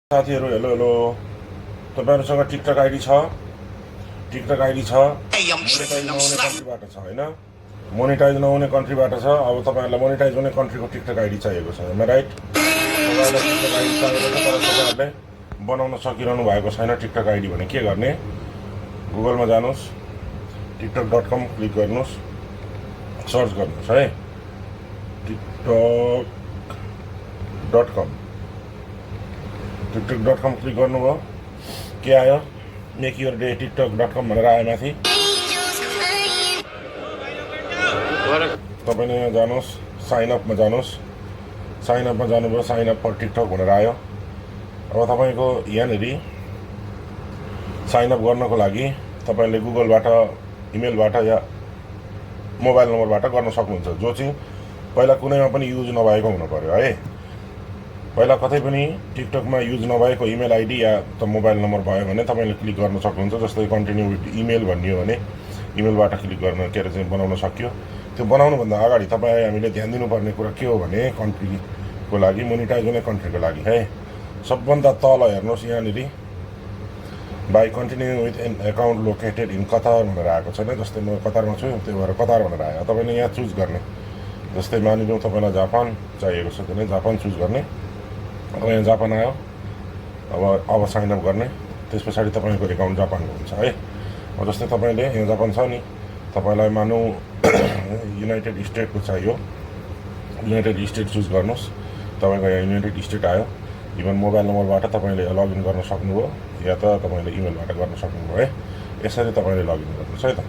साथीहरू hello hello, तपाईँहरूसँग TikTok ID छ? टिकटक आइडी छ, मोनेटाइज नहुने कन्ट्रीबाट छ होइन, मोनेटाइज नहुने कन्ट्रीबाट छ। अब तपाईँहरूलाई मोनेटाइज हुने कन्ट्रीको टिकटक आइडी चाहिएको छ, राइट? तपाईँहरूलाई टिकटक आइडी चाहिएको छ, तर तपाईँहरूले बनाउन सकिरहनु भएको छैन। टिकटक आइडी भने के गर्ने? गुगलमा जानुहोस्, tiktok.com क्लिक गर्नुहोस्, सर्च गर्नुहोस् है, tiktok.com tiktok.com क्लिक गर्नुभयो, के आयो? मेक योर डे tiktok.com भनेर आयो माथि। तपाईँले यहाँ जानुहोस्, साइनअपमा जानुहोस्, साइनअपमा जानुभयो, साइनअप फर टिकटक भनेर आयो। अब तपाईँको यहाँनिर साइनअप गर्नको लागि तपाईँले गुगलबाट, इमेलबाट या मोबाइल नम्बरबाट गर्न सक्नुहुन्छ, जो चाहिँ पहिला कुनैमा पनि युज नभएको हुनु पर्यो है। पहिला कतै पनि टिकटकमा युज नभएको इमेल आइडी या त मोबाइल नम्बर भयो भने तपाईँले क्लिक गर्न सक्नुहुन्छ। जस्तै कन्टिन्यू विथ इमेल भन्ने हो भने इमेलबाट क्लिक गर्न के अरे चाहिँ बनाउन सक्यो। त्यो बनाउनुभन्दा अगाडि तपाईँ हामीले ध्यान दिनुपर्ने कुरा के हो भने कन्ट्रीको लागि, मोनिटाइज हुने कन्ट्रीको लागि है, सबभन्दा तल हेर्नुहोस्, यहाँनिर by continue with an account located in Qatar भनेर आएको छैन? जस्तै म कतारमा छु, त्यो भएर कतार भनेर आयो। तपाईँले यहाँ चुज गर्ने, जस्तै मानिलिउँ तपाईँलाई जापान चाहिएको छ भने जापान चुज गर्ने। अब यहाँ जापान आयो, अब साइनअप गर्ने, त्यस पछाडि तपाईँको एकाउन्ट जापानको हुन्छ है। अब जस्तै तपाईँले यहाँ जापान छ नि, तपाईँलाई मानौँ युनाइटेड स्टेटको चाहियो, युनाइटेड स्टेट चुज गर्नुहोस्, तपाईँको यहाँ युनाइटेड स्टेट आयो। इभन मोबाइल नम्बरबाट तपाईँले लगइन गर्न सक्नुभयो या त तपाईँले इमेलबाट गर्न सक्नुभयो है। यसरी तपाईँले लगइन गर्नुहोस् है त।